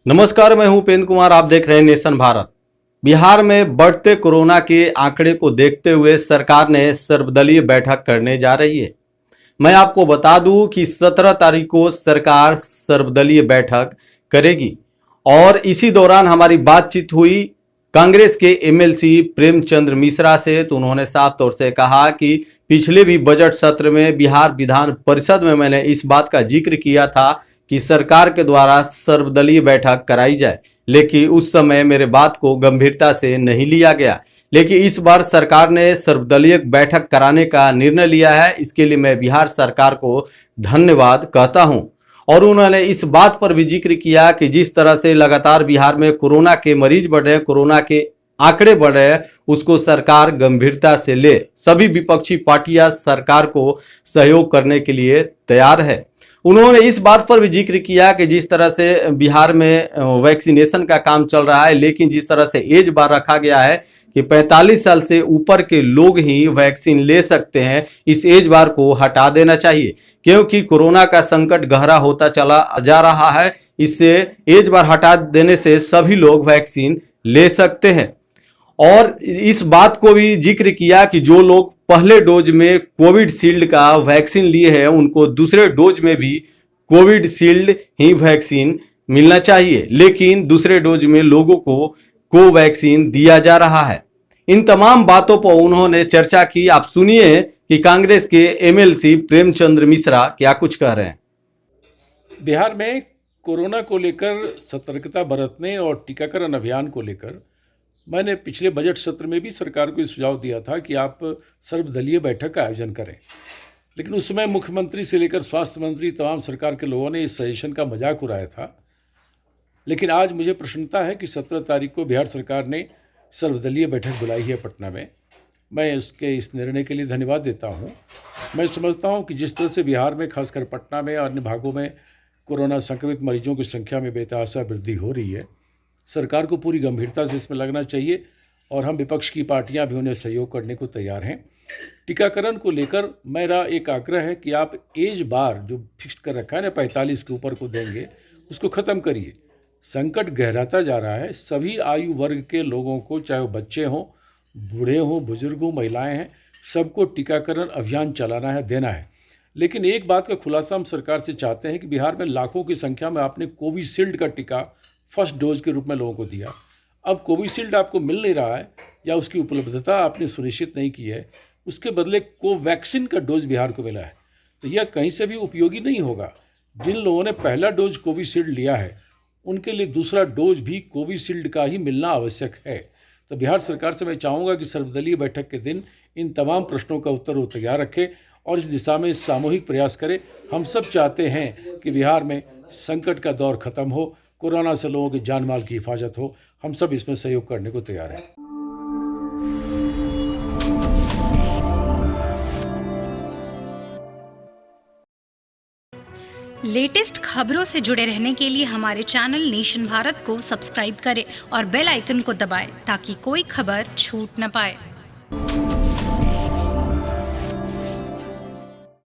नमस्कार, मैं हूं उपेंद्र कुमार। आप देख रहे हैं नेशन भारत। बिहार में बढ़ते कोरोना के आंकड़े को देखते हुए सरकार ने सर्वदलीय बैठक करने जा रही है। मैं आपको बता दूं कि 17 तारीख को सरकार सर्वदलीय बैठक करेगी और इसी दौरान हमारी बातचीत हुई कांग्रेस के एमएलसी प्रेमचंद्र मिश्रा से। तो उन्होंने साफ तौर से कहा कि पिछले भी बजट सत्र में बिहार विधान परिषद में मैंने इस बात का जिक्र किया था कि सरकार के द्वारा सर्वदलीय बैठक कराई जाए, लेकिन उस समय मेरे बात को गंभीरता से नहीं लिया गया। लेकिन इस बार सरकार ने सर्वदलीय बैठक कराने का निर्णय लिया है। इसके लिए मैं बिहार सरकार को धन्यवाद कहता हूं। और उन्होंने इस बात पर भी जिक्र किया कि जिस तरह से लगातार बिहार में कोरोना के मरीज बढ़ रहे हैं, कोरोना के आंकड़े बढ़ रहे हैं, उसको सरकार गंभीरता से ले। सभी विपक्षी पार्टियां सरकार को सहयोग करने के लिए तैयार है। उन्होंने इस बात पर भी जिक्र किया कि जिस तरह से बिहार में वैक्सीनेशन का काम चल रहा है, लेकिन जिस तरह से एज बार रखा गया है कि 45 साल से ऊपर के लोग ही वैक्सीन ले सकते हैं, इस एज बार को हटा देना चाहिए, क्योंकि कोरोना का संकट गहरा होता चला जा रहा है। इससे एज बार हटा देने से सभी लोग वैक्सीन ले सकते हैं। और इस बात को भी जिक्र किया कि जो लोग पहले डोज में कोविशील्ड का वैक्सीन लिए हैं, उनको दूसरे डोज में भी कोविशील्ड ही वैक्सीन मिलना चाहिए, लेकिन दूसरे डोज में लोगों को कोवैक्सीन दिया जा रहा है। इन तमाम बातों पर उन्होंने चर्चा की। आप सुनिए कि कांग्रेस के एमएलसी प्रेमचंद्र मिश्रा क्या कुछ कह रहे हैं। बिहार में कोरोना को लेकर सतर्कता बरतने और टीकाकरण अभियान को लेकर मैंने पिछले बजट सत्र में भी सरकार को ये सुझाव दिया था कि आप सर्वदलीय बैठक का आयोजन करें, लेकिन उस समय मुख्यमंत्री से लेकर स्वास्थ्य मंत्री तमाम सरकार के लोगों ने इस सजेशन का मजाक उड़ाया था। लेकिन आज मुझे प्रसन्नता है कि 17 तारीख को बिहार सरकार ने सर्वदलीय बैठक बुलाई है पटना में। मैं उसके इस निर्णय के लिए धन्यवाद देता हूँ। मैं समझता हूँ कि जिस तरह से बिहार में, खासकर पटना में और अन्य भागों में कोरोना संक्रमित मरीजों की संख्या में बेतहाशा वृद्धि हो रही है, सरकार को पूरी गंभीरता से इसमें लगना चाहिए और हम विपक्ष की पार्टियां भी उन्हें सहयोग करने को तैयार हैं। टीकाकरण को लेकर मेरा एक आग्रह है कि आप एज बार जो फिक्स कर रखा है ना, 45 के ऊपर को देंगे, उसको ख़त्म करिए। संकट गहराता जा रहा है। सभी आयु वर्ग के लोगों को, चाहे वो बच्चे हों, बूढ़े हों, बुजुर्ग हों, महिलाएँ हैं, सबको टीकाकरण अभियान चलाना है, देना है। लेकिन एक बात का खुलासा हम सरकार से चाहते हैं कि बिहार में लाखों की संख्या में आपने कोविशील्ड का टीका फर्स्ट डोज के रूप में लोगों को दिया। अब कोविशील्ड आपको मिल नहीं रहा है या उसकी उपलब्धता आपने सुनिश्चित नहीं की है, उसके बदले कोवैक्सीन का डोज बिहार को मिला है, तो यह कहीं से भी उपयोगी नहीं होगा। जिन लोगों ने पहला डोज कोविशील्ड लिया है, उनके लिए दूसरा डोज भी कोविशील्ड का ही मिलना आवश्यक है। तो बिहार सरकार से मैं चाहूँगा कि सर्वदलीय बैठक के दिन इन तमाम प्रश्नों का उत्तर वो तैयार रखे और इस दिशा में सामूहिक प्रयास करे। हम सब चाहते हैं कि बिहार में संकट का दौर खत्म हो, कोरोना से लोगों की जान माल की हिफाजत हो। हम सब इसमें सहयोग करने को तैयार हैं। लेटेस्ट खबरों से जुड़े रहने के लिए हमारे चैनल नेशन भारत को सब्सक्राइब करें और बेल आइकन को दबाएं ताकि कोई खबर छूट न पाए।